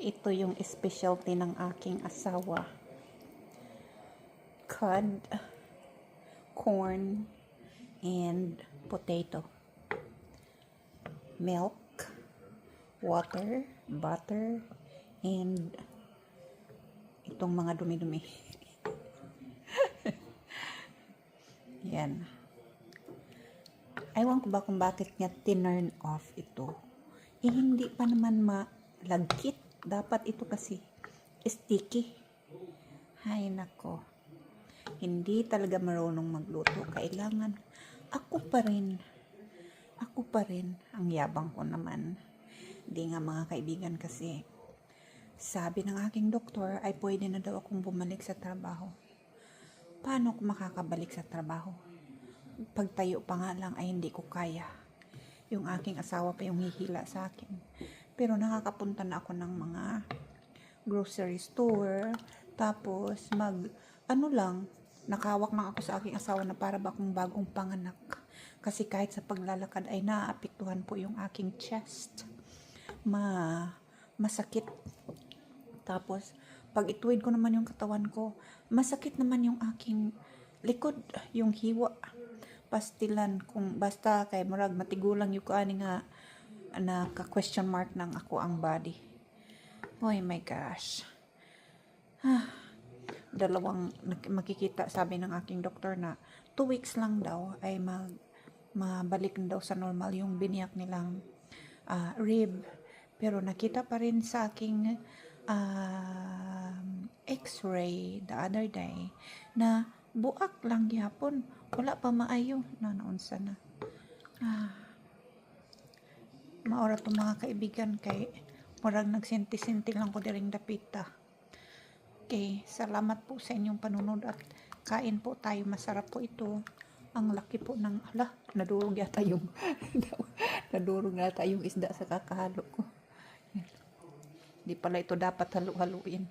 Ito yung specialty ng aking asawa. Cod, corn, and potato. Milk, water, butter, and itong mga dumi-dumi. Yan. Ewan ko ba kung bakit niya tinurn off ito. Hindi pa naman malagkit. Dapat ito kasi sticky. Hay nako. Hindi talaga marunong magluto. Kailangan ako pa rin. Ang yabang ko naman. Hindi nga mga kaibigan kasi sabi ng aking doktor ay pwede na daw akong bumalik sa trabaho. Paano ako makakabalik sa trabaho? Pagtayo pa nga lang ay hindi ko kaya. Yung aking asawa pa yung hihila sa akin. Pero nakakapunta na ako ng mga grocery store. Tapos nakawak lang ako sa aking asawa na para ba akong bagong panganak. Kasi kahit sa paglalakad ay naaapektuhan po yung aking chest. Masakit. Tapos, pag ituwid ko naman yung katawan ko, masakit naman yung aking likod, yung hiwa. Pastilan, kung basta kay murag matigulang yung kaani nga naka-question mark ng ako ang body. Oh my gosh. Dalawang makikita, sabi ng aking doktor na 2 weeks lang daw ay mabalik na daw sa normal yung biniyak nilang rib. Pero nakita pa rin sa aking x-ray the other day na buak lang gyapon, wala pa maayo na naunsa na. Maora to mga kaibigan kay murag nagsinti-sinti lang ko diring dapita. Okay, salamat po sa inyong panunod at kain po tayo, masarap po ito. Ang laki po ng nadurog yata yung isda sa kakahalo ko. Hindi pala ito dapat halu-haluin.